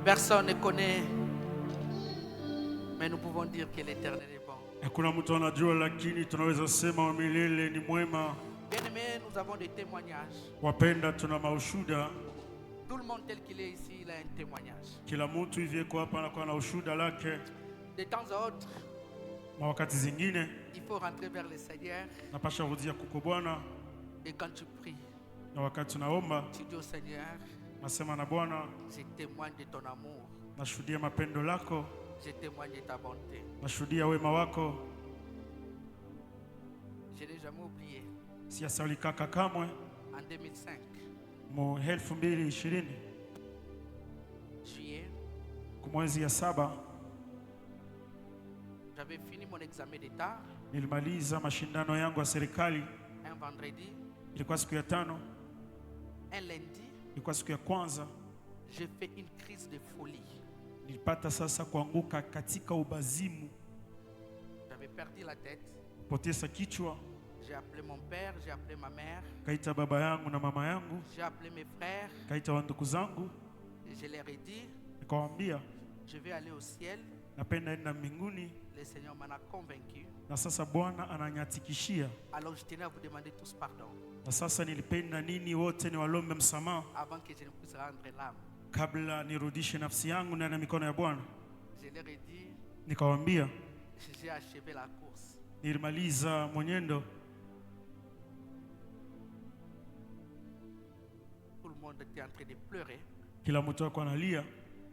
Personne ne connaît, mais nous pouvons dire que l'Éternel est bon. Hakuna mtu anajua, lakini tunaweza sema wa milele ni mwema. Bien-aimés, nous avons des témoignages. Wapenda, tuna maushuda. Tout le monde tel qu'il est ici, il a un témoignage. Kila mtu hivi kwa hapa anakuwa na ushuda lake. De temps à autre, Wakati zingine il faut rentrer vers le Seigneur. napasha rudia kuko Bwana, Et quand tu pries, na wakati tunaomba tu dis au Seigneur, nasema na Bwana, je témoigne de ton amour, nashuhudia mapendo lako, je témoigne de ta bonté. nashuhudia wema wako. Je n'ai jamais oublié, Siasaulikaka kamwe. en 2005, Mu 2020 juillet, kumwezi ya 7 j'avais fini mon examen d'État nilimaliza mashindano yangu ya serikali. un vendredi. Ilikuwa siku ya 5, Un lundi, ilikuwa siku ya kwanza. j'ai fait une crise de folie. Nilipata sasa kuanguka katika ubazimu, J'avais perdu la tête. poteza kichwa. J'ai appelé mon père, j'ai appelé ma mère, Kaita baba yangu na mama yangu, j'ai appelé mes frères kaita wandugu zangu, et je leur ai dit, nikawaambia je vais aller au ciel. napenda enda mbinguni, Le Seigneur m'en a convaincu. na sasa Bwana ananyatikishia. Alors je tenais à vous demander tous pardon Na sasa nilipenda nini wote ni walombe msamaha avant que je ne puisse rendre l'âme. kabla nirudishe nafsi yangu ndani ya mikono ya Bwana. Je leur ai dit, Nikawaambia j'ai achevé la course. nilimaliza mwenyendo. Tout le monde était en train de pleurer Kila mtu alikuwa analia,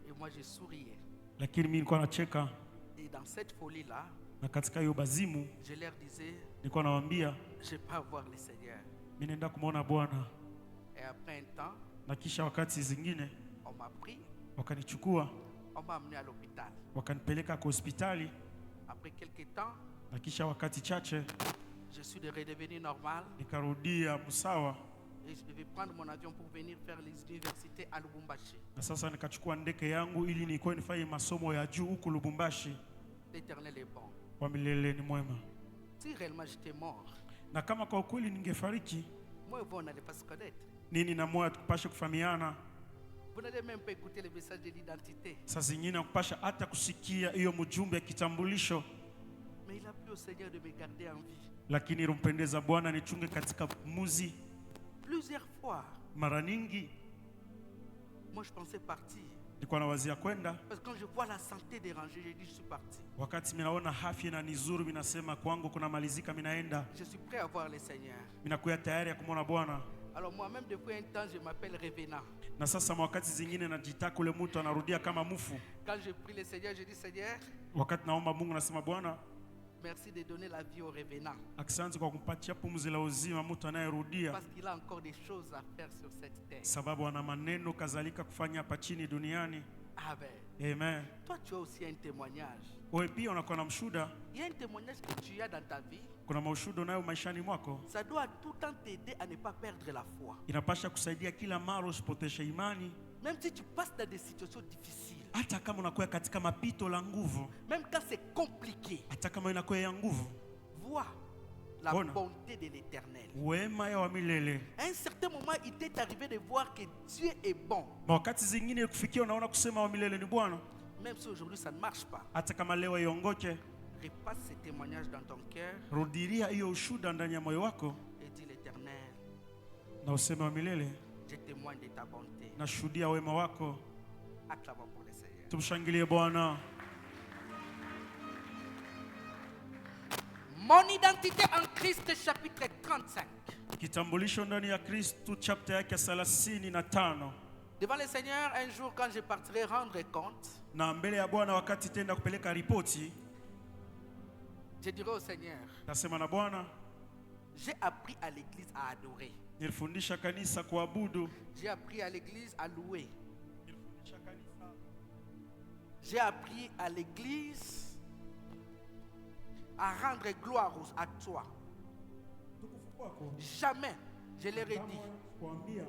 et moi je souriais. lakini mimi nilikuwa nacheka. Et dans cette folie-là, Na katika hiyo bazimu je leur disais, nilikuwa nawaambia je vais pas voir le Seigneur. mimi naenda kumwona Bwana. Et après un temps, Na kisha wakati zingine on m'a pris, wakanichukua on m'a amené à l'hôpital. wakanipeleka kwa hospitali. Après quelques temps, Na kisha wakati chache je suis redevenu normal nikarudia msawa, et je devais prendre mon avion pour venir faire les universités à Lubumbashi. na sasa nikachukua ndege yangu ili nilikuwa nifanye masomo ya juu huku Lubumbashi. L'Éternel est bon. Wa milele ni mwema. Si réellement j'étais mort, Na kama kwa ukweli ningefariki, moi et vous, on n'allait pas se connaître. nini na moyo tukupashe kufahamiana. Vous n'allez même pas écouter le message de l'identité. Saa zingine kupasha hata kusikia hiyo mjumbe ya kitambulisho, Mais il a plu au Seigneur de me garder en vie. lakini ilimpendeza Bwana nichunge katika pumuzi. Plusieurs fois, Mara nyingi moi je pensais partir. nilikuwa nawazia kwenda, Parce que quand je vois la santé dérangée, j'ai dit je suis parti. wakati minaona afya na nizuru, minasema kwangu kuna malizika, minaenda, Je suis prêt à voir le Seigneur. minakuya tayari ya kumwona Bwana. Alors moi-même, depuis un temps, je m'appelle Revenant. Na sasa wakati zingine najitaka ule mtu anarudia kama mufu. Quand je prie le Seigneur, je dis Seigneur, Wakati naomba Mungu nasema Bwana, merci de donner la vie au Revenant. asante kwa kumpatia pumzi la uzima mtu anayerudia, Parce qu'il a encore des choses à faire sur cette terre. sababu ana maneno kadhalika kufanya hapa chini duniani. Amen. Amen. Toi, tu as aussi un témoignage. Wewe pia unakuwa na mshuda, Il y a un témoignage que tu as dans ta vie. kuna maushuda nayo maishani mwako, Ça doit tout le temps t'aider à ne pas perdre la foi. inapasha kusaidia kila mara usipoteshe imani, Même si tu passes dans des situations difficiles, hata kama unakuwa katika mapito la nguvu, même quand c'est compliqué, hata kama inakuwa ya nguvu. vois la Bona. bonté de l'Éternel. Wema ya wa milele. À un certain moment, il t'est arrivé de voir que Dieu est bon. Wakati zingine kufikia unaona kusema wa milele ni Bwana, Même si aujourd'hui ça ne marche pas. hata kama leo iongoke, Repasse ces témoignages dans ton cœur rudilia hiyo ushuda ndani ya moyo wako et dis l'Éternel, na useme wa milele, je témoigne de ta bonté. nashuhudia wema wako. Acclamons pour le Seigneur. Tumshangilie Bwana. Mon identité en Christ, chapitre 35. Kitambulisho ndani ya Kristo, chapter yake 35. Devant le Seigneur, un jour quand je partirai rendre compte, Na mbele ya Bwana wakati tenda kupeleka ripoti, je dirai au Seigneur, nasema na Bwana, j'ai appris à l'église à adorer. nilifundisha kanisa kuabudu, J'ai appris à l'église à louer. nilifundisha kanisa, J'ai appris à l'église à rendre gloire à toi. tukufu kwako, Jamais je leur ai dit kuambia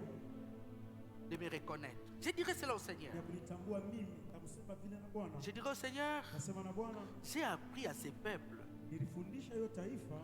de me reconnaître. Je dirai cela au Seigneur. ya kunitambua mimi, nakusema vile na Bwana. Je dirai au Seigneur, Nasema na Bwana, j'ai appris à ces peuples. nilifundisha hiyo taifa.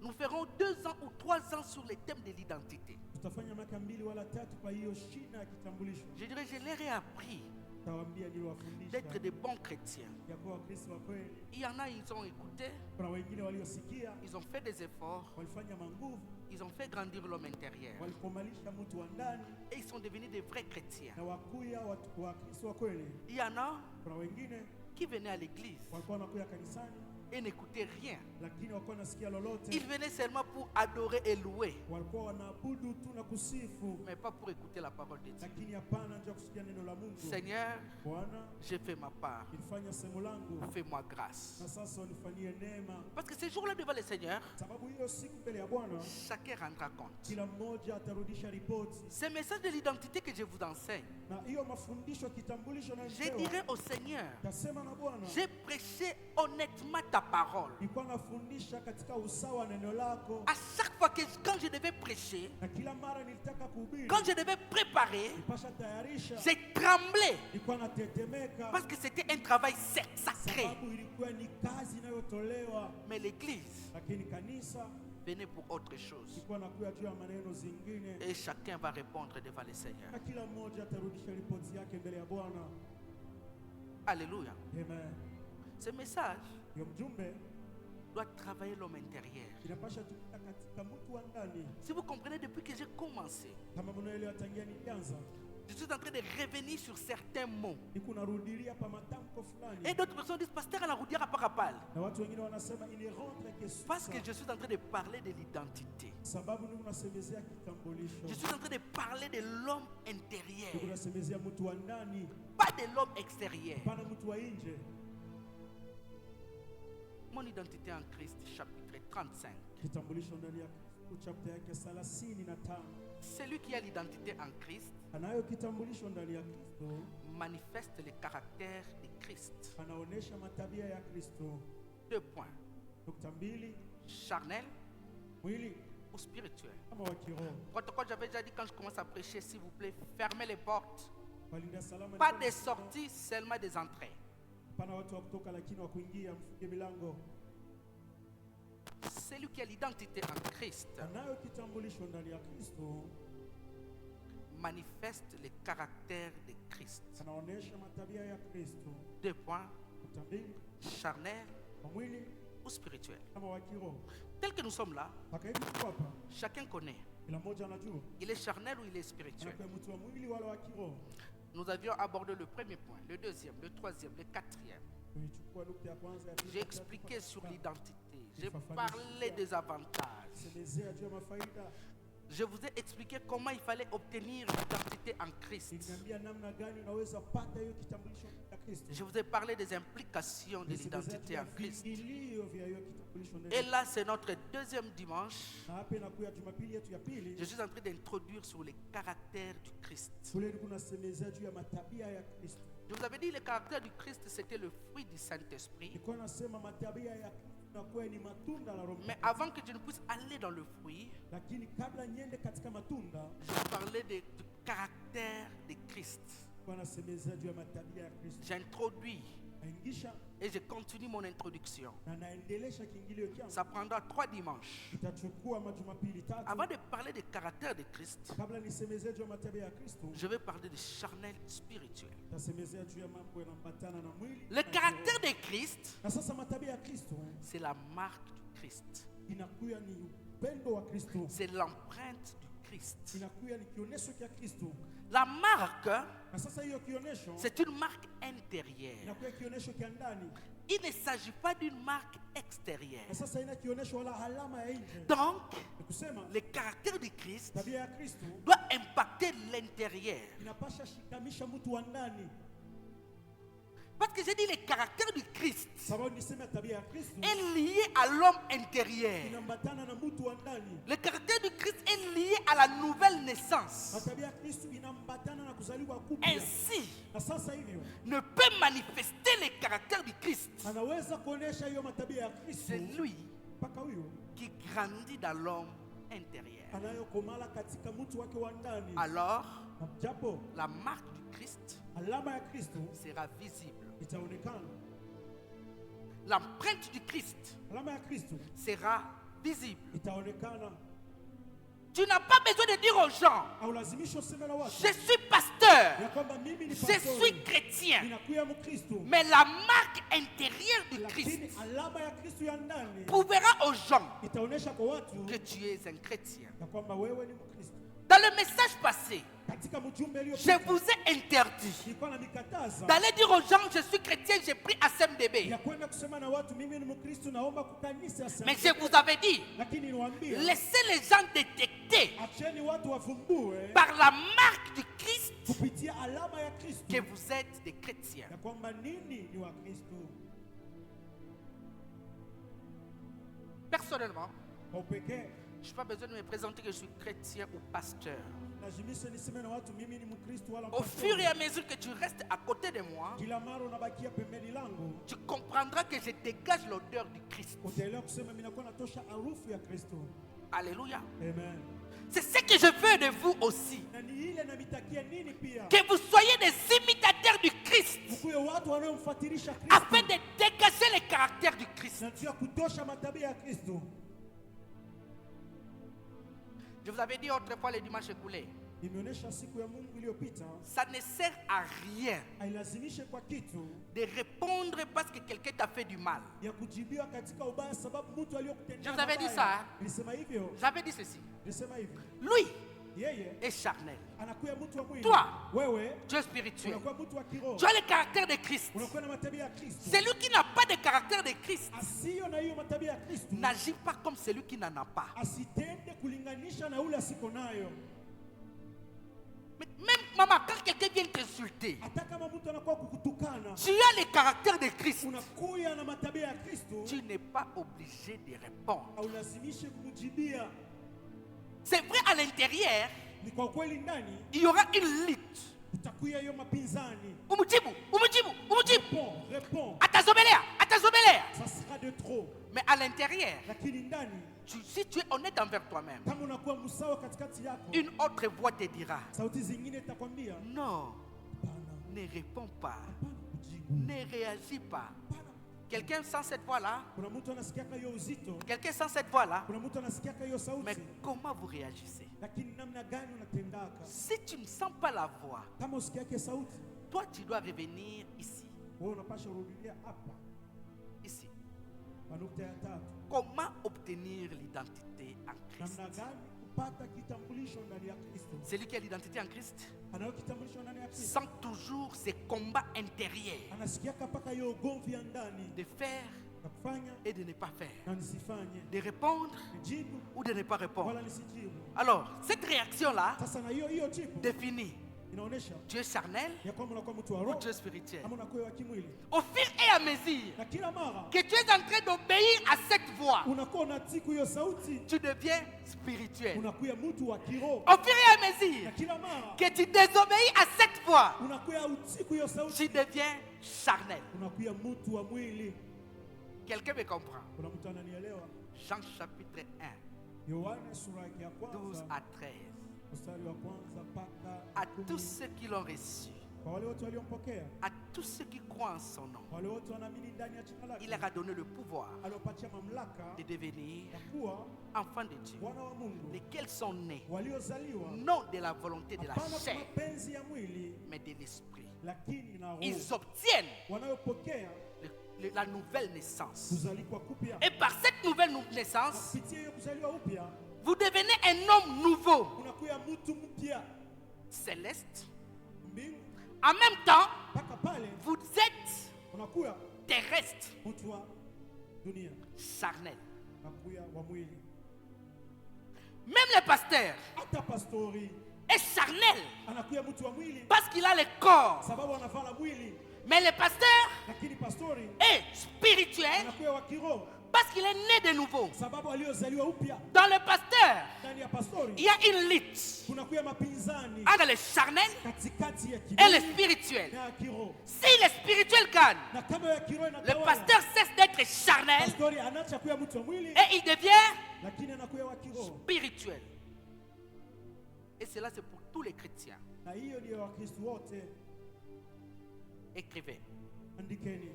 Nous ferons 2 ans ou 3 ans sur les thèmes de l'identité. Tutafanya miaka 2 wala 3 kwa hiyo shina ya kitambulisho. Je dirais, je leur ai appris Nitawaambia niliwafundisha d'être de bons chrétiens. ya kuwa Wakristo wa kweli. Il y en a, ils ont écouté, Kuna wengine waliosikia ils ont fait des efforts, walifanya manguvu, ils ont fait grandir l'homme intérieur. walipomalisha mtu wa ndani Et ils sont devenus des vrais chrétiens. na wakuya watu wa Kristo wa kweli. Il y en a Kuna wengine qui venaient à l'église walikuwa wanakuja kanisani et n'écoutaient rien. lakini walikuwa nasikia lolote, Ils venaient seulement pour adorer et louer, walikuwa wanaabudu tu na kusifu, mais pas pour écouter la parole de Dieu. lakini hapana njia kusikia neno la Mungu. Seigneur, Bwana, j'ai fait ma part. nilifanya sehemu langu Fais-moi grâce. na sasa unifanyie neema, Parce que ces jours-là devant le Seigneur, sababu hiyo siku mbele ya Bwana chacun rendra compte. kila mmoja atarudisha ripoti. Ces messages de l'identité que je vous enseigne, Na hiyo mafundisho kitambulisho na je dirai au Seigneur, tasema na Bwana, j'ai prêché honnêtement ta parole. nilikuwa nafundisha katika usawa neno lako, À chaque fois que quand je devais prêcher, na kila mara nilitaka kuhubiri, quand je devais préparer, nipasha tayarisha, j'ai tremblé nilikuwa natetemeka parce que c'était un travail sacré. sababu ilikuwa ni kazi inayotolewa, Mais l'église lakini kanisa venait pour autre chose. ilikuwa nakuya juu ya maneno zingine, Et chacun va répondre devant le Seigneur. na kila mmoja atarudisha ripoti yake mbele ya Bwana. Alléluia. Amen. Ce message Hiyo mjumbe doit travailler l'homme intérieur. inapasha tupita katika mtu wa ndani, Si vous comprenez, depuis que j'ai commencé, kama mnaelewa tangia nilianza, je suis en train de revenir sur certains mots. niko narudilia pa matamko Et fulani, d'autres personnes disent, Pasteur, on a roudé à Parapal. na watu wengine wanasema ini rentre Yesu, Parce que je suis en train de parler de l'identité. sababu niko nasemezea kitambulisho, Je suis en train de parler de l'homme niko intérieur, nasemezea mtu wa ndani, pas de l'homme extérieur. pana mtu wa nje. Mon identité en Christ, chapitre 35. Kitambulisho ndani ya Kristo chapter yake 35, Celui qui a l'identité en Christ anayo kitambulisho ndani ya Kristo, manifeste le caractère de Christ. anaonesha matabia ya Kristo. 2 points. Nukta mbili, Charnel mwili ou spirituel. kama wa kiroho. Protocole, j'avais déjà dit quand je commence à prêcher, s'il vous plaît, fermez les portes. Walinda salama, Pas des sorties, seulement des entrées. pana watu wa kutoka lakini wa kuingia, mfunge milango. Celui qui a l'identité en Christ Anayo kitambulisho ndani ya Kristo, manifeste le caractère de Christ. anaonesha matabia ya Kristo. 2 points. Nukta mbili, Charnel wa mwili ou spirituel. kama wa kiroho. Tel que nous sommes là, Mpaka hivi tuko hapa, chacun connaît. kila mmoja anajua Il est charnel ou il est spirituel. anakuwa mtu wa mwili wala wa kiroho. Nous avions abordé le premier point, le deuxième, le troisième, le quatrième. Tulichukua nukta ya kwanza, ya pili, J'ai ya tatu, expliqué mpaka sur saba. l'identité. J'ai parlé des avantages. Semezea juu ya mafaida, Je vous ai expliqué comment il fallait obtenir l'identité en Christ. niliambia namna gani unaweza pata hiyo kitambulisho ya Kristo. Je vous ai parlé des implications de Nisemezea juu l'identité ya en Christ. viingilio vya hiyo kitambulisho ndani Et ya là, c'est notre deuxième dimanche. na hapa inakuya Jumapili yetu ya Je pili, suis en train d'introduire sur les caractères du Christ. kule kuna semezea juu ya matabia ya Kristo. Je vous avais dit le caractère du Christ, c'était le fruit du Saint-Esprit. Nilikuwa nasema matabia ya Kristo na kuwa ni matunda la Roho. Mais avant que je ne puisse aller dans le fruit, Lakini kabla niende katika matunda, je parlais du caractère de Christ. kwa nasemezea juu ya matabia ya Kristo. J'introduis Naingisha et je continue mon introduction. na naendelesha kiingilio changu. Ça prendra 3 dimanches. Itachukua majumapili tatu. Avant de parler du caractère de Christ, Kabla nisemezee juu ya matabia ya Kristo, je vais parler du charnel spirituel. tasemezea juu ya mambo yanaambatana na mwili. Le na caractère kiroho. de Christ, Na sasa matabia ya Kristo c'est la marque du Christ. inakuya ni upendo wa Kristo. C'est l'empreinte du Christ. Inakuya ni kionesho cha Kristo. La marque, Na sasa hiyo kionesho c'est une marque intérieure. inakuya kionesho cha ndani. Il ne s'agit pas d'une marque extérieure. Na sasa ina kionesho wala alama ya nje. Donc, Ni kusema le caractère du Christ tabia ya Kristo doit impacter l'intérieur. inapasha shikamisha mtu wa ndani. Parce que j'ai dit le caractère du Christ Sababu niseme tabia ya Kristo est lié à l'homme intérieur. inaambatana na mtu wa ndani. Le caractère du Christ est lié à la nouvelle Na naissance. tabia ya Kristo inaambatana na kuzaliwa kupya. Ainsi, Na sasa hivyo ne peut manifester le caractère du Christ anaweza kuonesha hiyo matabia ya Kristo celui mpaka huyo qui grandit dans l'homme intérieur. anayokomala katika mtu wake wa ndani. Alors, Na japo la marque du Christ alama ya Kristo sera visible. itaonekana, L'empreinte du Christ alama ya Kristo sera visible. itaonekana. Tu n'as pas besoin de dire aux gens, Au lazimisho useme na watu je suis pasteur. pasteur, ya kwamba mimi ni je pastori, suis chrétien. ninakuwa Mkristo, Mais la marque intérieure du Christ lakini alama ya Kristo ya ndani prouvera aux gens itaonesha kwa watu que tu es un chrétien. ya kwamba wewe ni Mkristo. Dans le message passé, Katika mjumbe je iliyopita vous ai interdit nilikuwa namikataza d'aller dire aux gens je suis chrétien, j'ai pris ASMDB. ya kwenda kusema na watu mimi ni Mkristo, naomba kukanisa Mais sana. je vous avais dit, Lakini niwaambie, laissez les gens détecter acheni watu wavumbue par la marque du Christ kupitia alama ya Kristo que vous êtes des chrétiens. ya kwamba nini ni wa Kristo. Personnellement, Kwa upekee je n'ai pas besoin de me présenter que je suis chrétien ou pasteur. lazimisha niseme na watu mimi ni Mkristo wala Au mpastori. fur et à mesure que tu restes à côté de moi, Kila mara unabakia pembeni langu, tu comprendras que je dégage l'odeur du Christ. utaelewa kusema mimi nakuwa natosha harufu ya Kristo. Alléluia. Amen. C'est ce que je veux de vous aussi. Na ni ile namitakia nini pia, Que vous soyez des imitateurs du Christ mkuwe watu wanaomfuatilisha afin Kristo de dégager le caractère du Christ. na njia kutosha matabia ya Kristo. Je vous avais dit autrefois le dimanche écoulé, Nimeonyesha siku ya Mungu iliyopita, ça ne sert à rien hailazimishe kwa kitu de répondre parce que quelqu'un t'a fait du mal. ya kujibiwa katika ubaya sababu mtu Je aliyokutendea vous avais dit mabaya. ça, hein? Nilisema hivyo, J'avais dit ceci. nilisema hivi, Lui yeye est charnel. anakuwa mtu wa mwili, Toi, wewe tu es spirituel. unakuwa mtu wa kiroho, Tu as le caractère de Christ. unakuwa na matabia ya Kristo. Celui qui n'a pas de caractère de Christ Asiyo na hiyo matabia ya Kristo n'agit pas comme celui qui n'en a pas. asitende kulinganisha na ule asiko nayo. Mais même maman, quand quelqu'un vient t'insulter, Hata kama mtu anakuwa kukutukana, tu as le caractère de Christ. unakuya na matabia ya Kristo, Tu n'es pas obligé de répondre. haulazimishe kumjibia. C'est vrai, à l'intérieur, Ni kwa kweli ndani il y aura une lutte. utakuya hiyo mapinzani. Umujibu, umujibu, umujibu. Réponds. Atazobelea, atazobelea. Ça sera de trop. Mais à l'intérieur, Lakini ndani si tu es honnête envers toi-même, kama unakuwa msawa katikati yako, une autre voix te dira, sauti zingine itakwambia non, hapana, ne réponds pas, hapana kujibu. ne réagis pas. Hapana. Quelqu'un sent cette voix-là, Kuna mtu anasikiaka hiyo uzito, quelqu'un sent cette voix-là, kuna mtu anasikiaka hiyo mais sauti, comment vous réagissez? lakini namna gani unatendaka? Si tu ne sens pas la voix, Kama usikiake sauti, toi tu dois revenir ici, wewe unapasha rudilia hapa ici. kwa nukta ya tatu. Comment obtenir l'identité en Christ? Namna gani kupata kitambulisho ndani ya Kristo? Celui qui a l'identité en Christ Anayo kitambulisho ndani ya Kristo, sent toujours ces combats intérieurs anasikiaka mpaka hiyo ugomvi ya ndani de faire na kufanya et de ne pas faire, na nisifanye, de répondre nijibu ou de ne pas répondre. wala nisijibu. Alors, cette réaction-là Sasa na hiyo jibu définit inaonyesha tu es charnel ya kwamba unakuwa mtu wa ou roho tu es spirituel. ama unakuwa wa kimwili, Au fur et à mesure na kila mara que tu es en train d'obéir à cette voix, unakuwa unatiku hiyo sauti, tu deviens spirituel. unakuwa mtu wa kiroho, Au fur et à na mesure kila mara que tu désobéis à cette voix, unakuwa utiku hiyo tu sauti, deviens charnel. unakuwa mtu wa mwili. Quelqu'un me comprend? Kuna mtu ananielewa? Jean chapitre 1, Yohana sura yake ya 12 kwanza à 13. mstari wa kwanza mpaka À 10. tous ceux qui l'ont reçu, Kwa wale wote waliompokea, à tous ceux qui croient en son nom, wale wote wanaamini ndani ya jina il lake, leur a donné le pouvoir aliopatia mamlaka de devenir ya kuwa enfants de Dieu, wana wa Mungu, lesquels sont nés waliozaliwa non de la volonté de la hapana kwa chair, mapenzi ya mwili, mais de l'esprit. lakini na roho, Ils obtiennent wanayopokea la nouvelle naissance. kuzalikwa kupya. Et par cette nouvelle naissance, Kupitia hiyo kuzaliwa upya, vous devenez un homme nouveau, unakuwa mtu mpya céleste. mbingu. En même temps, Mpaka pale vous êtes unakuwa terrestre, mtu wa dunia, charnel. unakuwa wa mwili. Même le pasteur Hata pastori est charnel anakuwa mtu wa mwili parce qu'il a le corps. sababu anavala mwili, Mais le pasteur lakini pastori est spirituel anakuwa wa kiroho parce qu'il est né de nouveau. sababu aliozaliwa upya. Dans le pasteur, Ndani ya pastori il y a une lutte kunakuwa mapinzani entre le charnel katikati ya et le kiroho spirituel. na ya kiroho, Si le spirituel gagne, na kama ya kiroho le inatawala, pasteur cesse d'être charnel pastori anaacha kuwa mtu wa mwili et il devient lakini anakuwa wa kiroho. spirituel. Et cela, c'est pour tous les chrétiens. Na hiyo ndio Wakristo wote. Écrivez. Andikeni,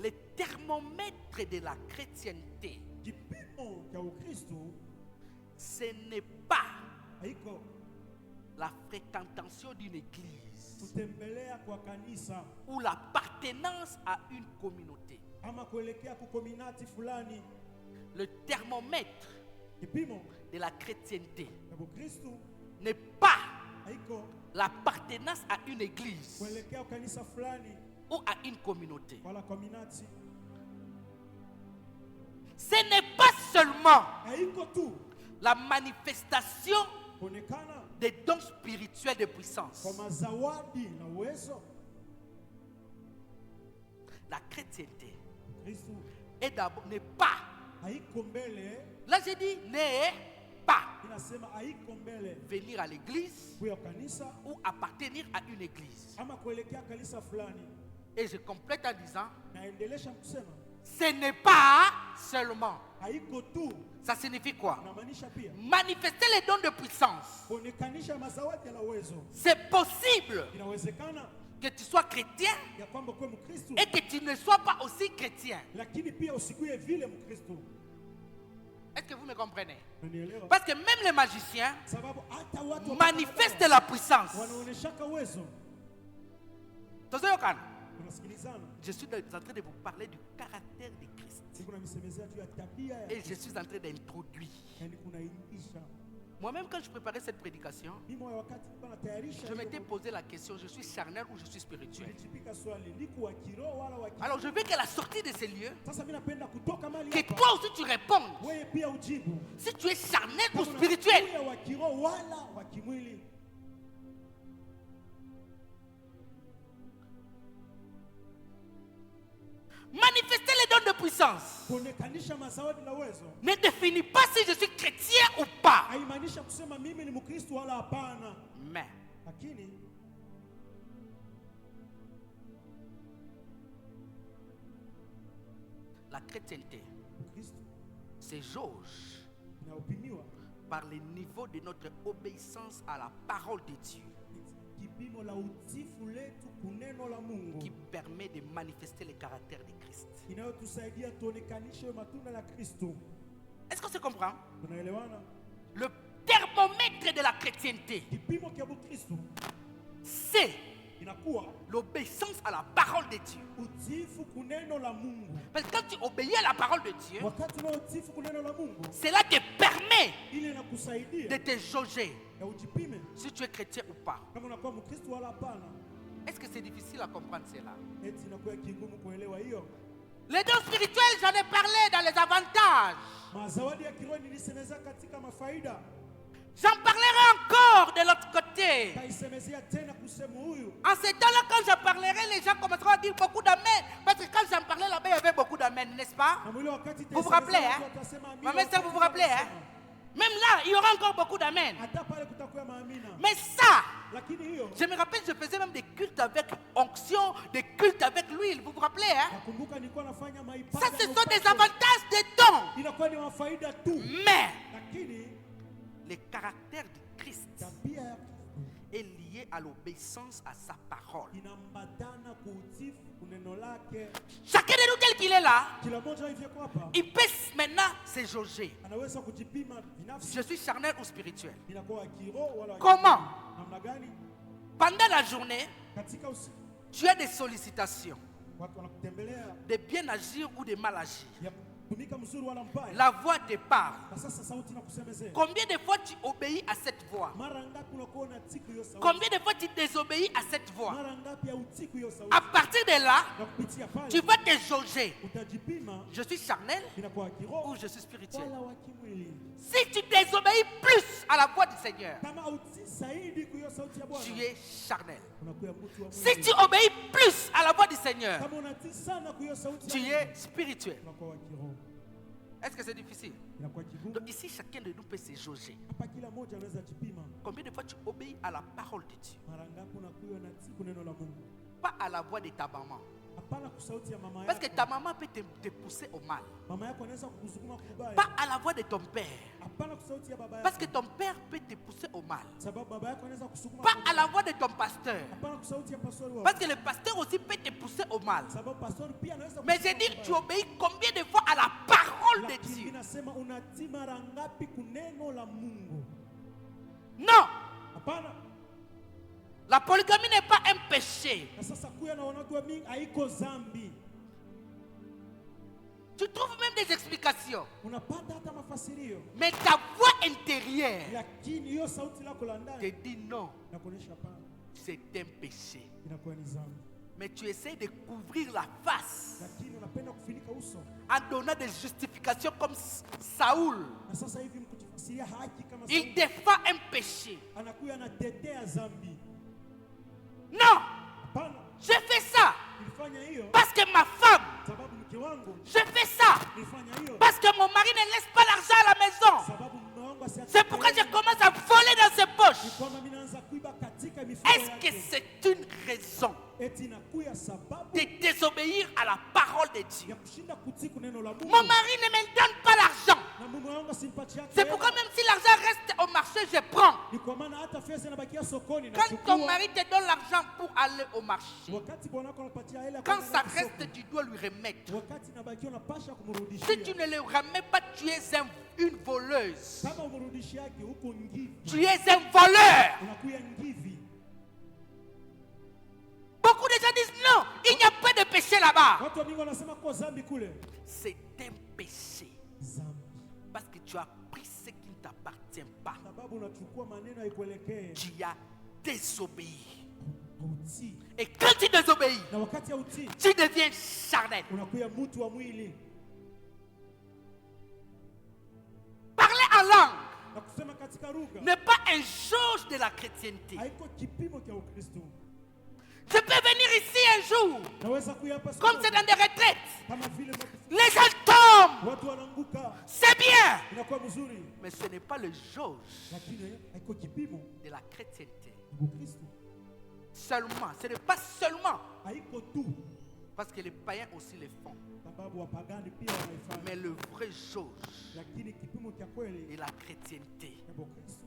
Le thermomètre de la chrétienté, kipimo cha Ukristo ce n'est pas haiko la fréquentation d'une église kutembelea kwa kanisa ou l'appartenance à une communauté. ama kuelekea kukominati fulani, Le thermomètre kipimo de la chrétienté ya Kristo n'est pas haiko l'appartenance à une église kuelekea kanisa fulani ou à une communauté. wala kominati. Ce n'est pas seulement Haiko tu la manifestation kuonekana des dons spirituels de puissance. kwa mazawadi na uwezo. La chrétienté Kristo est d'abord n'est pas. haiko mbele, Là j'ai dit n'est pas inasema haiko mbele venir à l'église kuya kanisa ou appartenir à une église. ama kuelekea kanisa fulani. Et je complète en disant Naendelesha kusema ce n'est pas seulement. haiko tu, Ça signifie quoi? inamaanisha pia Manifester les dons de puissance. kuonekanisha mazawadi ya uwezo. C'est possible Inawezekana que tu sois chrétien ya kwamba kwa Mkristo et que tu ne sois pas aussi chrétien. lakini pia usikuwe vile Mkristo. Est-ce que vous me comprenez? Unanielewa? Parce que même les magiciens Sababu hata watu wa manifestent la puissance. wanaoneshaka uwezo. Tozoyokana. Tunasikilizana. Je suis en train de vous parler du caractère de Christ. Kuna misemezea tu ya tabia ya Et je suis en train d'introduire. yani kunaingisha. Moi-même, quand je préparais cette prédication, Mimi wakati nilikuwa natayarisha je m'étais posé la question, je suis charnel ou je suis spirituel? nilipika swali liko wa kiroho wala wa Alors je veux qu'à la sortie de ces lieux, Sasa mimi napenda kutoka mali que hapa. toi aussi tu répondes. Wewe pia ujibu. Si tu es charnel ou Kama spirituel. unakuwa wa kiroho wala wa kimwili. Manifester les dons de puissance Kuonekanisha mazawadi na uwezo ne définit pas si je suis chrétien ou pas. haimaanisha kusema mimi ni Mkristo wala hapana. Mais Lakini la chrétienté Mkristo se jauge inaupimiwa par le niveau de notre obéissance à la parole de Dieu kipimo la utifu letu kuneno la Mungu qui permet de manifester le caractère de Christ. inayotusaidia tuonekanishe matunda la Kristo. Est-ce qu'on se comprend? Tunaelewana? Le thermomètre de la chrétienté, Kipimo kia Kristo c'est inakuwa l'obéissance à la parole de Dieu. utifu kuneno la Mungu. Parce que quand tu obéis à la parole de Dieu, Wakati una utifu kuneno la Mungu, cela te permet ile inakusaidia de te jauger ya ujipime si tu es chrétien ou pas. kama unakuwa Mkristo wala hapana. Est-ce que c'est difficile à comprendre cela? Eti inakuwa kigumu kuelewa hiyo. Les dons spirituels, j'en ai parlé dans les avantages. Mazawadi ya kiroho nilisemeza katika mafaida. J'en parlerai encore de l'autre côté. Kaisemezea tena kusema huyu. En ce temps-là, quand j'en parlerai, les gens commenceront à dire beaucoup d'amen. Parce que quand j'en parlais là-bas, il y avait beaucoup d'amen, n'est-ce pas? Na mwile wakati Vous vous rappelez, taisemeza hein? watu watasema amina, Maman, ça, vous vous rappelez, hein? watasema. Même là, il y aura encore beaucoup d'amen. Hata pale kutakuwa maamina. Mais ça, Lakini hiyo je me rappelle, je faisais même des cultes avec onction, des cultes avec l'huile. Vous vous rappelez, hein? nakumbuka nilikuwa nafanya maibada. Ça, ce na sont des upako. avantages des dons. Inakuwa ni mafaida tu. Mais Lakini le caractère de Christ tabia ya Kristo est lié à l'obéissance à sa parole. inambatana kuutifu kuneno lake. Chacun de nous tel qu'il est là, Kila mmoja hivyo kwa hapa il peut maintenant se jauger. anaweza kujipima binafsi. Je suis charnel ou spirituel? Inakuwa wa kiroho wala wa Comment? kimwili. Namna gani? Pendant la journée, Katika usiku tu as des sollicitations watu wanakutembelea de bien agir ou de mal agir. ya kutumika mzuri wala mbaya. La voix te parle. Na sasa sauti inakusemezea. Combien de fois tu obéis à cette voix? Mara ngapi unakuwa unatiku hiyo sauti? Combien de fois tu désobéis à cette voix? Mara ngapi hautiku hiyo sauti? À partir de là, Na kupitia pale tu vas te jauger. utajipima Je suis charnel inakuwa kiroho ou je suis spirituel? wala wa kimwili. Si tu désobéis plus à la voix du Seigneur, Kama hautii zaidi kwa hiyo sauti ya Bwana, tu es charnel. unakuwa mtu wa Si mwili. tu obéis plus à la voix du Seigneur, Kama unatii sana kwa hiyo sauti tu ya es spirituel. unakuwa wa kiroho. Est-ce que c'est difficile? Inakuwa kigumu. Donc ici, chacun de nous peut se jauger. Hapa kila mmoja anaweza jipima. Combien de fois tu obéis à la parole de Dieu? Mara ngapi unakuwa unatii neno la Mungu? Pas à la voix de ta maman. Hapana kwa sauti ya mama Parce que yako. ta maman peut te pousser au mal. Mama yako anaweza kukusukuma kubaya. Pas à la voix de ton père. Hapana kwa sauti ya baba yako. Parce que ton père peut te pousser au mal. Sababu baba yako anaweza kusukuma Pas kubaya. à la voix de ton pasteur. Hapana kwa sauti ya pastori wako. Parce que le pasteur aussi peut te pousser au mal. Sababu pastori pia anaweza Mais j'ai dit, tu obéis combien de fois à la parole de Lakini Dieu? inasema unatii mara ngapi kuneno la Mungu? Non. Hapana. La polygamie n'est pas un péché. Na sasa kuya na wanawake wa mingi haiko zambi. Tu trouves même des explications. Unapata hata mafasirio. Mais ta voix intérieure Lakini hiyo sauti lako la te ndani dit non, inakuonyesha hapana, c'est un péché. inakuwa ni zambi. Mais tu essaies de couvrir la face Lakini unapenda kufunika uso. en donnant des justifications comme Saoul. Na sasa hivi mkujifasiria haki kama Il Sauli, défend un péché. anakuya anatetea zambi. Non, Hapana, je fais ça nilifanya hiyo parce que ma femme. sababu mke wangu, Je fais ça nilifanya hiyo parce que mon mari ne laisse pas l'argent à la maison. sababu mume wangu asiache. C'est pourquoi je commence à voler dans ses Ni poches. kwamba mimi naanza kuiba katika mifuko Est-ce que yake. c'est une raison Eti inakuya sababu de désobéir à la parole de Dieu? ya kushinda kutii kuneno la Mungu. Mon mari ne me donne pas l'argent. Na mume wangu asimpatie yake. C'est pourquoi même si l'argent reste au marché, je prends. Ni kwa maana hata pesa inabakia sokoni na Quand ton mari te donne l'argent pour aller au marché, wakati bwana wako anapatia hela quand kwenda ça soko, reste, tu dois lui remettre. wakati inabakia unapasha Si tu kumrudishia. ne le remets pas, tu es une voleuse. Kama umrudishia yake huko ngivi, Tu es un voleur. unakuya ngivi. Beaucoup de gens disent non, il n'y a pas de péché là-bas. Watu wa mingi wanasema kwa zambi kule. C'est un péché Zambi. parce que tu as pris ce qui ne t'appartient pas. Sababu unachukua maneno haikuelekee. Tu as désobéi. Utii. Et quand tu désobéis, Na wakati ya utii, tu deviens charnel. unakuya mtu wa mwili. Parler en langue Na kusema katika lugha n'est pas un jauge de la chrétienté. haiko kipimo cha Ukristo. Je peux venir ici un jour, Naweza kuya hapa comme siku c'est dans des retraites. kama vile Les gens tombent, watu wanaanguka, c'est bien. inakuwa mzuri, Mais ce n'est pas le jauge lakini haiko kipimo de la chrétienté. cha Ukristo. Seulement, ce n'est pas seulement, Haiko tu parce que les païens aussi le font. sababu wapagani pia wanaifanya, Mais le vrai jauge lakini kipimo cha de kweli la chrétienté, cha Ukristo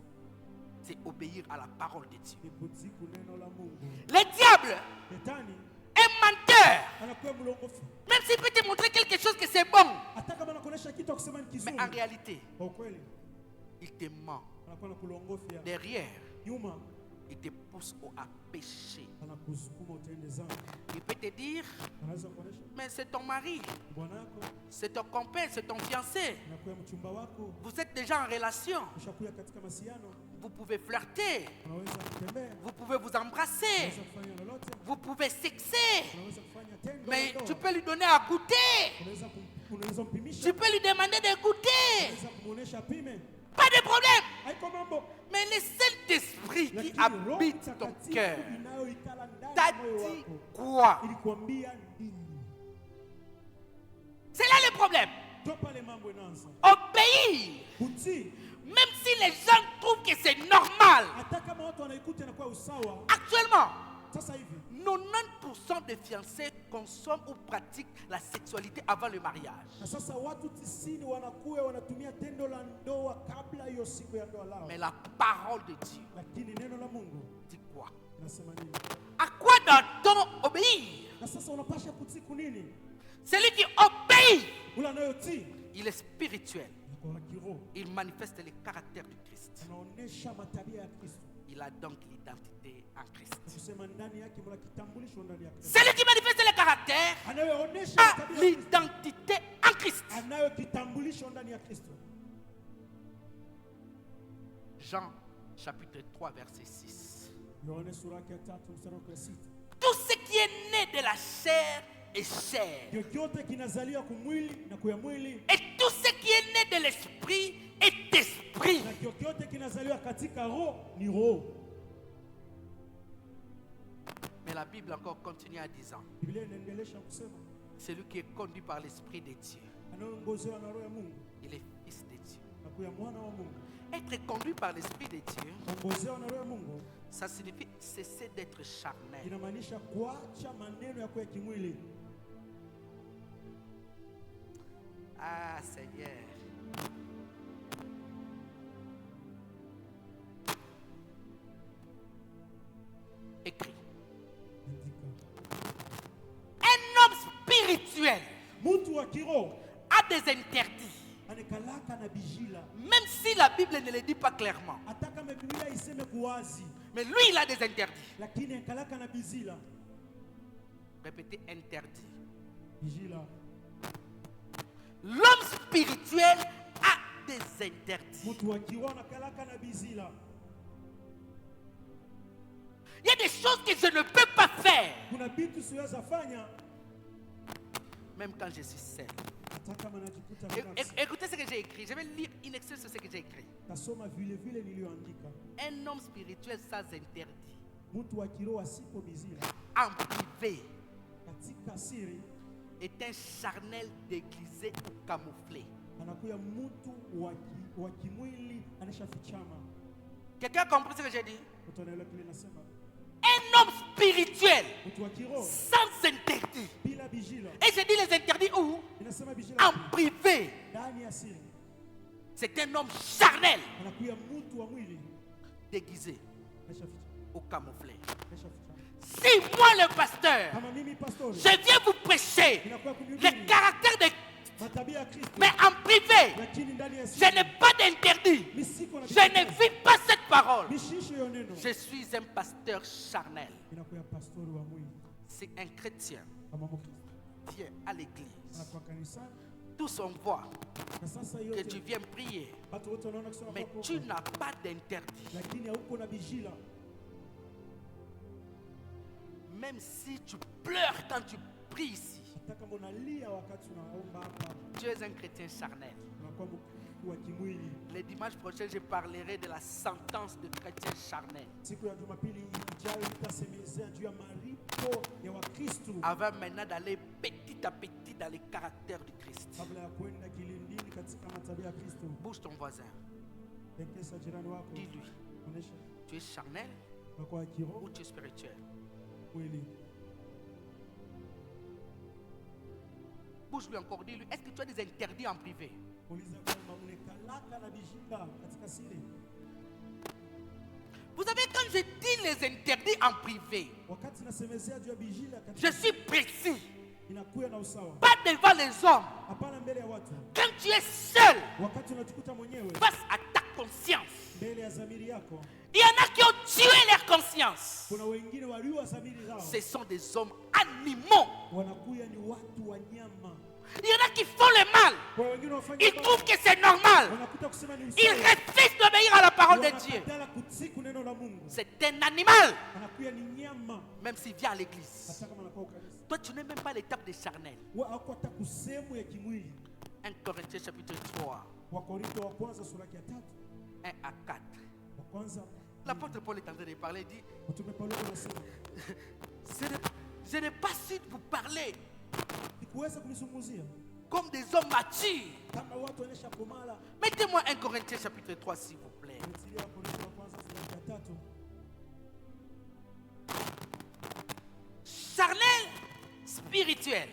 c'est obéir à la parole de Dieu. ni kutii kuneno la Mungu. Le diable Shetani est menteur. anakuwa mlongofu, Même s'il peut te montrer quelque chose que c'est bon, hata kama anakuonesha kitu akisema ni mais kizuri, en réalité, kwa ukweli il te ment. anakuwa nakulongofya Derrière, nyuma, il te pousse à pécher. anakusukuma utende zambi. Il peut te dire, Anaweza kuonesha mais c'est ton mari, bwana yako c'est ton compagnon, c'est ton fiancé. anakuwa mchumba wako, Vous êtes déjà en relation. ushakuya katika masiano, Vous pouvez flirter, unaweza kutembea, vous pouvez vous embrasser, unaweza kufanya lolote, vous pouvez sexer. unaweza kufanya tendo Mais la tu ndoa. peux lui donner à goûter. Unaweza mpimisha, Tu peux lui demander de goûter. unaweza kumuonesha pime, Pas de problème. haiko mambo. Mais le Saint-Esprit qui Lakini Roho habite ton Mtakatifu cœur inayoikala ndani t'a ya moyo dit wako quoi? ilikwambia nini? C'est là le problème. Ndio pale mambo inaanza. Obéir. Kutii, Même si les gens trouvent que c'est normal. hata kama watu wanaikuta inakuwa usawa. Actuellement, Sasa hivi 90% des fiancés consomment ou pratiquent la sexualité avant le mariage. na sasa watu 90 wanakuwa wanatumia tendo la ndoa kabla hiyo siku ya ndoa lao, Mais la parole de Dieu lakini neno la Mungu dit quoi? nasema nini? À quoi doit-on obéir? Na sasa unapasha kutii kunini? Celui qui obéit, Ule anayotii il est spirituel. kwa kiroho, Il manifeste le caractère du Christ. anaonesha matabia ya Kristo. Il a donc l'identité en Christ. Kusema ndani yake mna kitambulisho ndani ya Kristo. Celui qui manifeste le caractère Anayeonesha a matabia ya Kristo, l'identité en Christ. anayo kitambulisho ndani ya Kristo. Jean chapitre 3 verset 6. Yohana sura yake ya 3 mstari wa 6. Tout ce qui est né de la chair est chair. Chochote kinazaliwa kumwili na kwa mwili, Et tout ce qui est né de l'esprit est esprit. na chochote kinazaliwa katika roho ni roho. Mais la Bible encore continue en disant, Biblia inaendelea kusema celui qui est conduit par l'esprit de Dieu, anayeongozewa na roho ya Mungu il est fils de Dieu. na kwa mwana wa Mungu. Être conduit par l'esprit de Dieu, Kuongozewa na roho ya Mungu ça signifie cesser d'être charnel. inamaanisha kuacha maneno yako ya kimwili. Ah Seigneur. Écrit. Un homme spirituel Mtu wa kiroho a des interdits. anakalaka na bijila, Même si la Bible ne le dit pas clairement. hata kama Biblia iseme kuwazi, Mais lui, il a des interdits. lakini akalaka na bizila. Répétez, interdit. Bizila. L'homme spirituel a des interdits. Mtu wa kiroho akalaka na bizila. Il y a des choses que je ne peux pas faire. Kuna vitu siweza fanya Même quand je suis seul. hata kama najikuta binafsi. Écoutez ce que j'ai écrit. Je vais lire une extrait sur ce que j'ai écrit. Tasoma vile vile niliyoandika. Un homme spirituel sans interdit, Mtu wa kiroho asipo bizila en privé, katika siri est un charnel déguisé ou camouflé. anakuya mtu wa kimwili anashafichama. Quelqu'un a compris ce que j'ai dit? Utaelewa kile nasema. Un homme spirituel Mtu wa kiroho sans interdit. bila bijila. Et je dis les interdits où? Inasema bijila En privé. ndani ya siri. C'est un homme charnel, Anakuya mtu wa mwili déguisé anashafichama. ou camouflé. Anashafichama. Si moi, le pasteur, Kama mimi pastori je viens vous prêcher ninakuwa le kunihubiri caractère de... matabia ya Kristo, Mais en privé, lakini ndani ya je siri n'ai pas d'interdit. mimi siko na Je ne vis pas cette parole. mishisho yo neno. Je suis un pasteur charnel. Inakuya pastori wa mwili Si un chrétien kama Mkristo vient à l'église, anakuwa kanisani tous on voit na sasa que tu yote viens prier, watu wote wanaona kusema mais kwako, tu n'as pas d'interdit. lakini hauko na bijila. Même si tu pleures quand tu pries ici, Hata kama unalia wakati unaomba hapa, tu es un chrétien charnel. unakuwa mtu wa kimwili. Le dimanche prochain, je parlerai de la sentence de chrétien charnel. Siku ya Jumapili ijayo nitasemezea juu ya malipo ya Wakristo Avant maintenant d'aller petit à petit dans le caractère du Christ. kabla ya kwenda kilindini katika matabia ya Kristo. Bouge ton voisin. Pekesa jirani wako, Dis-lui, onesha tu es charnel unakuwa wa kiroho ou tu es spirituel? mwili. Bouge-lui encore, dis-lui, est-ce que tu as des interdits en privé? Uliza kwamba unekalaka na bijila katika siri. Vous savez, quand je dis les interdits en privé, Wakati nasemezea juu ya bijila je katika suis précis, inakuya na usawa, pas devant les hommes. hapana mbele ya watu. Quand tu es seul Wakati unajikuta mwenyewe face à ta conscience, mbele ya dhamiri yako, il y en a qui ont tué leur conscience. kuna wengine waliua dhamiri zao, Ce sont des hommes animaux. wanakuya ni watu wa nyama. Il y en a qui font le mal. Kwa wengine wafanya Ils mabaya, trouvent que c'est normal. wanakuta kusema ni Ils usawa, refusent d'obéir à la parole de Dieu. wanakatala kusiku neno la Mungu. C'est un animal, Anakuya ni nyama, même s'il vient à l'église. hata kama anakuwa kanisa. Toi, tu n'es même pas l'étape des charnels. Hako hata kusemu ya kimwili. 1 Corinthiens chapitre 3, Wakorintho wa kwanza sura ya 3, 1 à 4. wa kwanza L'apôtre Paul est en train de parler, il dit, mtume Paulo anasema, je n'ai pas su vous parler nikuweza kunizungumzia comme des hommes matures. kama watu wanesha komala. Mettez-moi 1 Corinthiens chapitre 3, s'il vous plaît. Mtilia Wakorintho wa kwanza sura ya 3. Charnel, spirituel.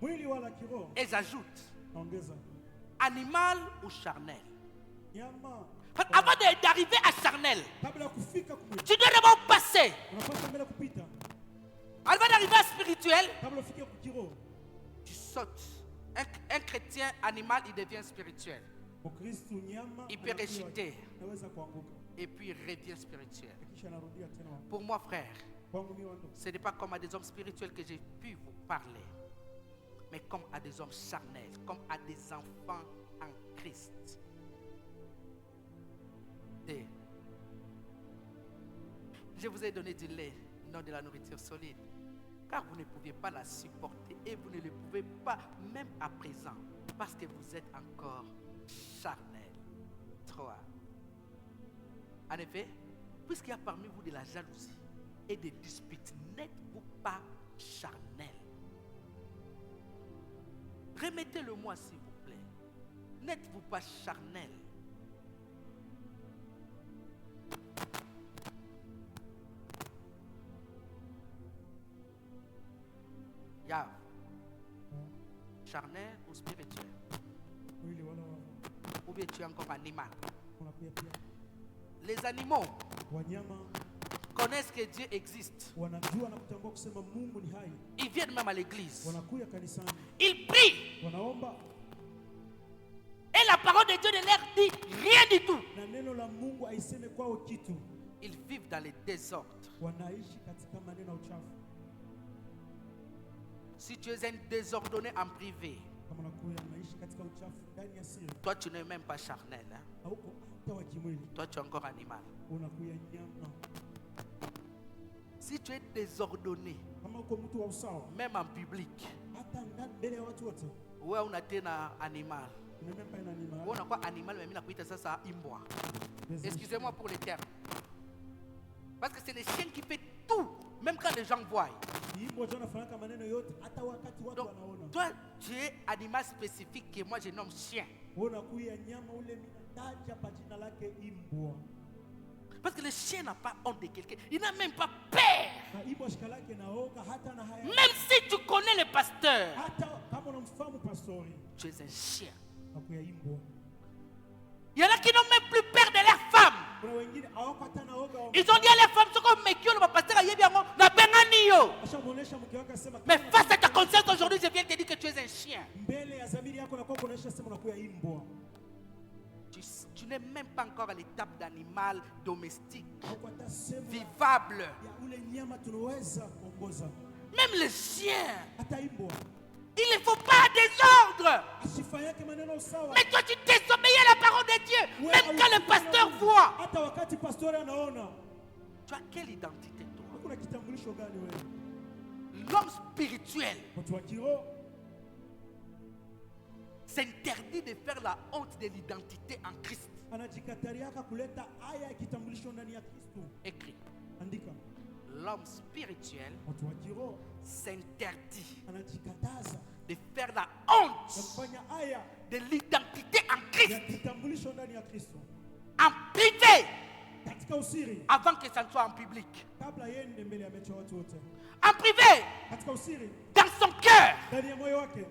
Mwili wala kiroho, Et j'ajoute, naongeza animal ou charnel. nyama. Avant d'arriver à charnel, Kabla ya kufika kumwili, tu dois d'abord passer. unapaswa mbele kupita. Avant d'arriver à spirituel, Kabla ufike kiroho, tu sautes. Un chrétien animal, il devient spirituel. Mkristo nyama Il peut anakuwa- rejeter. anaweza kuanguka Et puis il revient spirituel. kisha anarudia tena. Pour moi, frère, Kwangu mimi wando, ce n'est pas comme à des hommes spirituels que j'ai pu vous parler, mais comme à des hommes charnels, comme à des enfants en Christ. Et je vous ai donné du lait, non de la nourriture solide, car vous ne pouviez pas la supporter et vous ne le pouvez pas même à présent, parce que vous êtes encore charnel. 3. En effet, puisqu'il y a parmi vous de la jalousie et des disputes, n'êtes-vous pas charnel? Remettez-le-moi, s'il vous plaît. N'êtes-vous pas charnel? Yav. Charnel ou spirituel? mwili wala Ou bien tu es encore animal? unakuya pia. Les animaux Wanyama connaissent que Dieu existe. wanajua na kutambua kusema Mungu ni hai. Ils viennent même à l'église. Wanakuya kanisani, Ils prient. wanaomba Et la parole de Dieu ne leur dit rien du tout. na neno la Mungu aiseme kwao kitu. Ils vivent dans les désordres. wanaishi katika maneno ya uchafu. Si tu es un désordonné en privé, Kama unakuwa unaishi katika uchafu ndani ya siri, toi tu n'es même pas charnel. Hein? hauko hata wa kimwili, Toi tu es encore animal. unakuwa nyama. Si tu es désordonné, Kama uko mtu wa usawa, même en public, hata ndani mbele ya watu wote, ouais, on a été un animal. umempa ina nima. On a quoi animal, mais on a ça, ça imbois. Excusez-moi pour les termes. Parce que c'est le chien qui fait tout, même quand les gens voient. Hivyo ndio anafanya maneno yote hata wakati watu Donc, wanaona. toi, tu es animal spécifique que moi je nomme chien. Wewe unakuwa nyama ule minataja pa jina lake imbwa. Parce que le chien n'a pas honte de quelqu'un. Il n'a même pas peur. Na imbwa shika lake naoga hata na haya. Même si tu connais le pasteur, Hata kama unamfahamu pastori, tu es un chien. nakuwa imbwa. Il y en a qui n'ont même plus peur de leurs femmes. Kuna wengine hawako hata naoga. Ils ont dit à leurs femmes, ce qu'on me dit, le pasteur a bien na benganio. Ashamuonesha mke wake asema Mais face à ta conscience aujourd'hui, je viens te dire que tu es un chien. mbele ya dhamiri yako na kwa kuonesha sema unakuwa imbwa. Tu n'es même pas encore à l'étape d'animal domestique, Hauko hata sema vivable. ya ule nyama tunaweza kuongoza. Même les chiens, Hata imbwa il ne faut pas désordre. asifanyake maneno sawa. Mais toi, tu désobéis à la parole de Dieu. Même quand le pasteur voit. hata wakati pastori anaona. Tu as quelle identité, toi? Kuna kitambulisho gani wewe? L'homme spirituel Mtu wa kiroho s'interdit de faire la honte de l'identité en Christ. anajikatariaka kuleta aya ya kitambulisho ndani ya Kristo. Écrit. Andika. L'homme spirituel Mtu wa kiroho s'interdit anajikataza de faire la na honte kufanya aya de l'identité en ya Christ, kitambulisho ndani ya Kristo en privé, katika usiri, avant que ça ne soit en public. kabla yende mbele ya macho ya watu wote, En privé, katika usiri, dans son cœur. ndani ya moyo wake.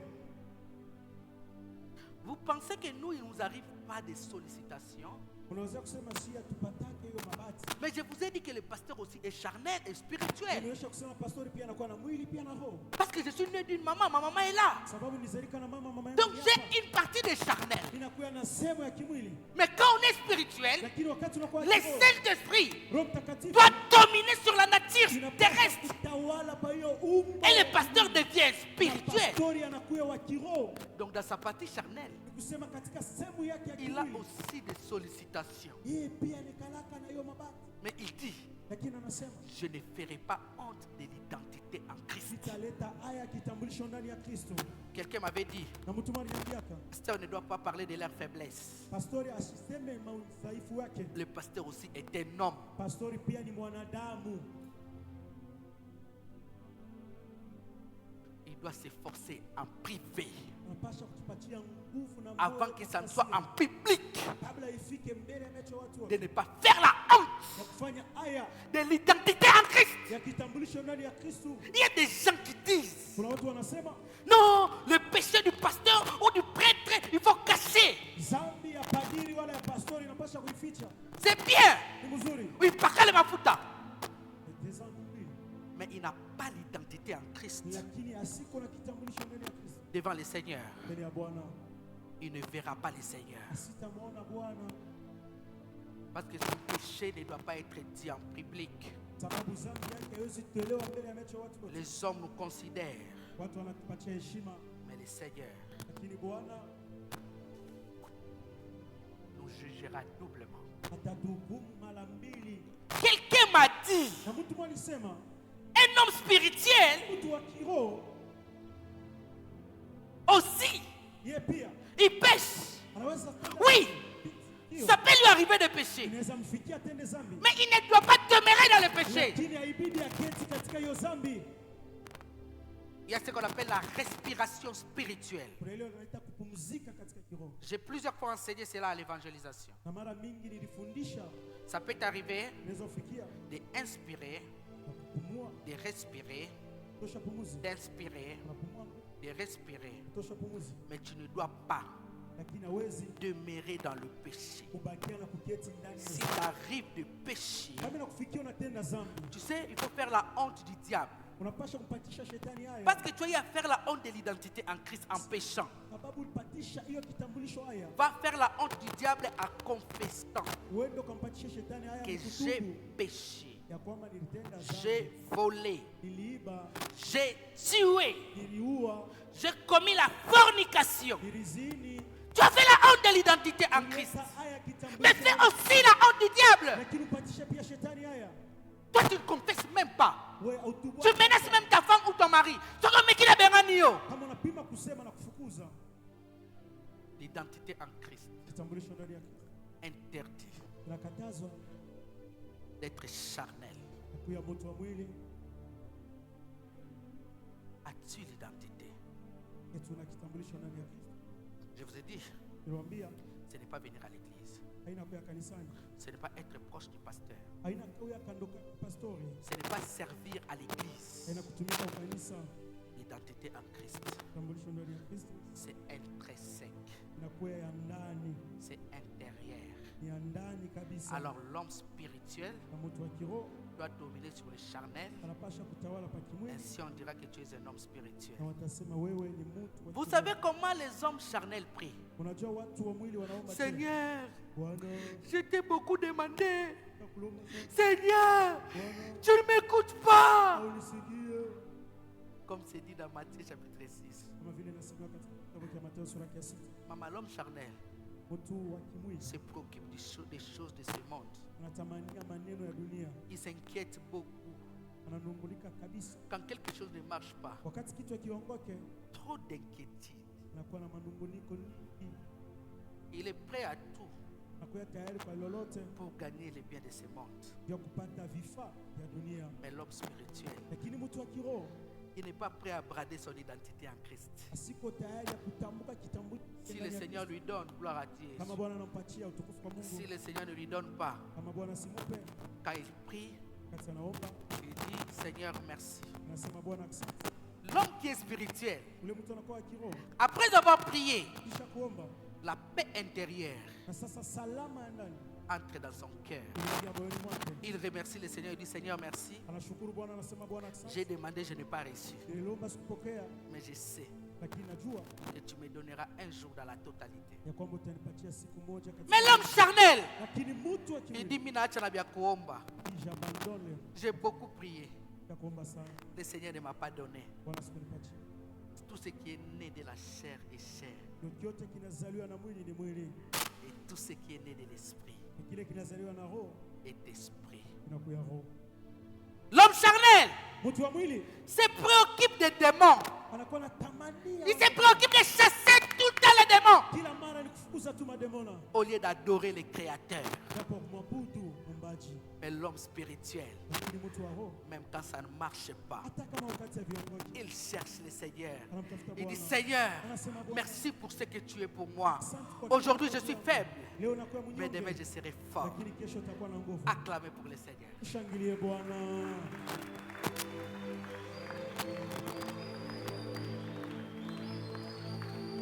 Vous pensez que nous, il ne nous arrive pas de sollicitations? Unaweza kusema si atupatake hiyo mabati. Mais je vous ai dit que le pasteur aussi est charnel et spirituel. Unaweza kusema pastori pia anakuwa na mwili pia na roho. Parce que je suis né d'une maman, ma maman est là. Sababu nizalika na mama yangu. Donc j'ai une partie de charnel. inakuwa na sehemu ya kimwili. Mais quand on est spirituel, Lakini wakati unakuwa le Saint-Esprit Roho Mtakatifu doit dominer sur la nature terrestre. kutawala pa hiyo umbo. Et le pasteur devient spirituel. Pastori anakuwa wa kiroho. Donc dans sa partie charnelle, Kusema katika sehemu yake ya il a kimwili. aussi des sollicitations. Yeye pia ni kalaka na hiyo mabati. Mais il dit, Lakini anasema je ne ferai pas honte de l'identité en Christ. sitaleta aya ya kitambulisho ndani ya Kristo. Quelqu'un m'avait dit, Na mtu mmoja aliniambia pasteur ne doit pas parler de leur faiblesse. pastori asiseme udhaifu wake. Le pasteur aussi est un homme. Pastori pia ni mwanadamu. Il doit s'efforcer en privé Anapaswa kutupatia nguvu na avant moyo que ça ne katika soit siri. en public Kabla ifike mbele ya macho ya watu de wote. ne pas faire la honte Ya kufanya aya de l'identité en Christ. ya kitambulisho ndani ya Kristo. Il y a des gens qui disent, Kuna watu wanasema non, le péché du pasteur ou du prêtre, il faut cacher. zambi ya padiri wala ya pastori inapaswa kuificha. C'est bien. Ni mzuri. Oui, pakale mafuta. Ni zambi mbili. Mais il n'a pas l'identité en Christ. Lakini asiko na kitambulisho ndani ya Kristo. Devant le Seigneur, Mbele ya Bwana il ne verra pas le Seigneur. asitamwona Bwana. Parce que son péché ne doit pas être dit en public. Sababu zambi yake haiwezi kutolewa mbele ya macho ya watu wote. Les hommes nous considèrent, Watu wanatupatia heshima, mais le Seigneur lakini Bwana nous jugera doublement. ataduhukumu mara mbili. Quelqu'un m'a dit, Na mtu mmoja alisema un homme spirituel mtu wa kiroho aussi, yeye pia il pêche. anaweza Oui, Hiyo, ça peut lui arriver de pécher. inaweza mfikia atende zambi, Mais il ne doit pas demeurer dans le péché. lakini haibidi aketi katika hiyo zambi. Il y a ce qu'on appelle la respiration spirituelle. Kuna ile wanaita kupumzika katika kiroho, J'ai plusieurs fois enseigné cela à l'évangélisation. na mara mingi nilifundisha. Ça peut t'arriver Unaweza kufikia d'inspirer, kwa kupumua, de respirer, tosha pumuzi, d'inspirer, unapumua, de respirer. tosha pumuzi, Mais tu ne dois pas lakini hawezi demeurer dans le péché. kubakia na kuketi ndani S'il ya zambi. arrive de pécher, Kama nakufikia unatenda zambi, tu sais, il faut faire la honte du diable. unapasha kumpatisha shetani haya, Parce que tu as eu à faire la honte de l'identité en Christ en péchant. sababu ulipatisha hiyo kitambulisho haya, Va faire la honte du diable en confessant uende ukampatisha shetani haya que j'ai mkutubu péché, ya kwamba nilitenda j'ai dhambi, volé, niliiba, j'ai tué, niliua, j'ai commis la fornication. nilizini, Tu as fait la honte de l'identité en Christ. nilileta haya Mais kitambulisho, fais aussi la honte du diable. lakini upatishe pia shetani haya. Toi, tu ne confesses même pas. Wewe hautubu, Tu menaces même ta femme ou ton mari. Tu comme qui la benganio. kama unapima kusema na kufukuza. L'identité en Christ Kitambulisho ndani yake interdit inakatazwa d'être charnel. na kuya moto wa mwili. As-tu l'identité? Eti una kitambulisho ndani ya Kristo. Je vous ai dit, Niliwaambia ce n'est pas venir à l'église. haina kuya kanisani, Ce n'est pas être proche du pasteur. haina kuya kando pastori, Ce n'est pas servir à l'église. haina kutumika kwa kanisa. L'identité en Christ, Kitambulisho ndani ya Kristo c'est intrinsèque, inakuwa ya ndani, c'est intérieur. ni ya ndani kabisa. Alors l'homme spirituel Na mtu wa kiroho doit dominer sur le charnel. anapasha kutawala pa kimwili, Ainsi on dira que tu es un homme spirituel. na watasema wewe ni mtu wa Vous kiroho. savez comment les hommes charnels prient? Unajua watu wa mwili wanaomba tena, Seigneur, Bwana je t'ai beaucoup demandé. nakulomba sana, Seigneur, Bwana tu ne m'écoutes pas. unisikie, Comme c'est dit dans Matthieu chapitre 6. kama vile nasema katika kitabu cha Mathayo sura ya 6. Maman, l'homme charnel Mtu wa kimwili se préoccupe des choses de ce monde. anatamania maneno ya dunia, Il s'inquiète beaucoup. ananungulika kabisa. Quand quelque chose ne marche pas, Wakati kitu akiongoke, trop d'inquiétude. anakuwa na manunguniko nyingi, Il est prêt à tout anakuwa tayari kwa lolote pour gagner les biens de ce monde. vya kupata vifaa vya dunia. Mais l'homme spirituel, Lakini mtu wa kiroho il n'est pas prêt à brader son identité en Christ. asiko tayari ya kutambuka kitambulisho Si ndani le ya Seigneur Kristo. lui donne, gloire à Dieu. Kama Bwana anampatia utukufu kwa Si Mungu, le Seigneur ne lui donne pas, kama Bwana simupe, quand il prie, kati anaomba il dit Seigneur, merci. anasema Bwana asante. L'homme qui est spirituel, Ule mtu anakuwa wa kiroho après avoir prié, kisha kuomba, la paix intérieure na sasa salama ya ndani entre dans son cœur. inaingia moyoni mwake. Il remercie le Seigneur, il dit Seigneur, merci. Anashukuru Bwana, anasema Bwana asante. J'ai demandé, je n'ai pas reçu. Niliomba sikupokea, Mais je sais lakini najua que tu me donneras un jour dans la totalité. ya kwamba utanipatia siku moja katika. Mais l'homme charnel, Lakini mtu wa il kimwili dit Minaacha na bya kuomba. jabandole J'ai beaucoup prié. ya kuomba sana, Le Seigneur ne m'a pas donné. Bwana sikunipatia. Tout ce qui est né de la chair est chair. Ndio kyote kinazaliwa na mwili ni mwili, Et tout ce qui est né de l'esprit na kile kinazaliwa na roho est esprit. kinakuya roho. L'homme charnel Mtu wa mwili se préoccupe des démons. anakuwa na tamania, Il se préoccupe de chasser tout le temps les démons kila mara ni kufukuza tu mademona au lieu d'adorer le Créateur. japo kumwabudu Muumbaji. Mais l'homme spirituel, Lakini mtu wa roho même quand ça ne marche pas, hata kama wakati ya viongozi il cherche le Seigneur. anamtafuta Il dit Bwana, Seigneur, anasema Bwana, merci pour ce que tu es pour moi. asante kwa Aujourd'hui, je kile suis unachofanya. faible, Leo nakuwa mais demain, je mnyonge, serai fort. lakini kesho utakuwa na nguvu. Acclamez pour le Seigneur. Shangilie Bwana.